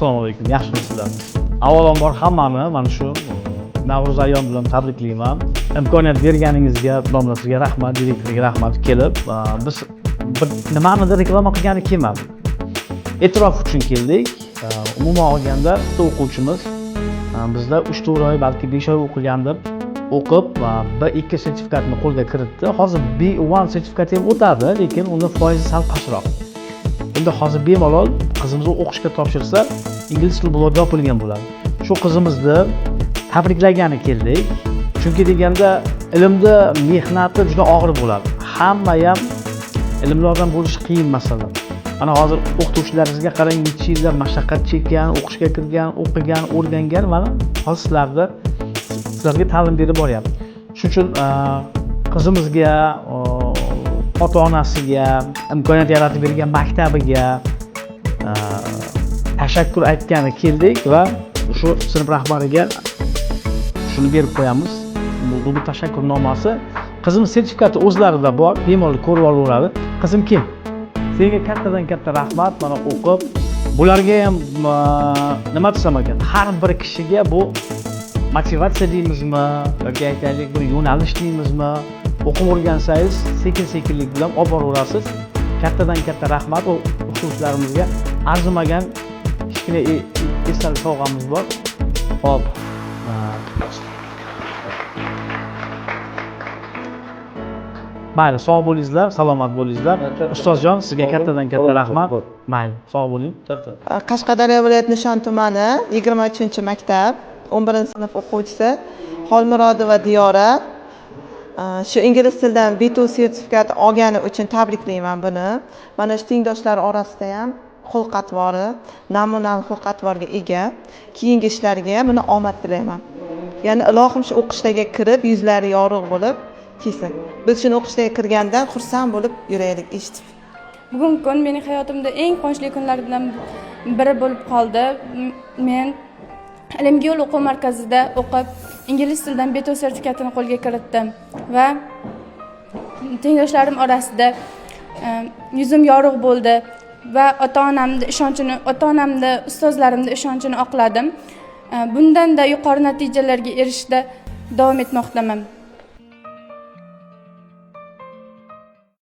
Assalomu alaykum, yaxshimisizlar? Avvalambor hammani mana shu Navro'z ayyom bilan tabriklayman. Imkoniyat berganingizga, domla sizga rahmat, direktorga rahmat kelib, biz nimanidir reklama qilgani kelmadik. E'tirof uchun keldik. Umuman olganda bitta o'quvchimiz bizda 3-4 oy, balki 5 oy o'qigandir. O'qib B2 sertifikatini qo'lga kiritdi. Hozir B1 sertifikati ham o'tadi, lekin uni foizi sal pastroq. Endi hozir bemalol qizimizni o'qishga topshirsa, ingliz tili blogga yopilgan bo'ladi. Shu qizimizni tabriklagani keldik. Chunki deganda ilmda mehnati juda og'ir bo'ladi. Hamma ham ilmli odam bo'lish qiyin masala. Mana hozir o'qituvchilaringizga qarang, necha yillar mashaqqat chekkan, o'qishga kirgan, o'qigan, o'rgangan, mana hozir sizlarga ta'lim berib boryapti. Shuning uchun qizimizga, ota-onasiga, imkoniyat yaratib bergan maktabiga tashakkur aytgani keldik va shu sinf rahbariga shuni berib qo'yamiz. Bu tashakkurnomasi. Qizimiz sertifikati o'zlarida bor, bemalol ko'rib olaveradi. Qizim kim? Senga kattadan katta rahmat. Mana o'qib, bularga ham nima desam ekan, har bir kishiga bu motivatsiya deymizmi yoki aytaylik bir yo'nalish deymizmi, o'qib o'rgansangiz sekin-sekinlik bilan olib boraverasiz. Kattadan katta rahmat. O'quvchilarimizga arzimagan kichkina esdalik sovg'amiz bor. Xo'p. Mayli, sog' bo'lingizlar, salomat bo'lingizlar. Ustozjon, sizga kattadan katta rahmat. Mayli, sog' bo'ling. Qashqadaryo viloyati Nishon tumani 23-maktab 11-sinf o'quvchisi Xolmurodova Diyora shu ingliz tilidan B2 sertifikati olgani uchun tabriklayman buni. Mana shu tengdoshlar orasida ham xulq-atvori, namunali xulq-atvorga ega, keyingi ishlariga ham buni omad tilayman. Ya'ni ilohim shu o'qishlarga kirib, yuzlari yorug' bo'lib kelsin. Biz shuni o'qishga kirgandan xursand bo'lib yuraylik eshitib. Bugungi kun mening hayotimda eng quvonchli kunlardan biri bo'lib qoldi. Men Ilmga yo'l o'quv markazida o'qib, ingliz tilidan B2 sertifikatini qo'lga kiritdim va tengdoshlarim orasida yuzim yorug' bo'ldi va ota-onamni, ustozlarimni ishonchini oqladim. Bundan da yuqori natijalarga erishishda davom etmoqdaman.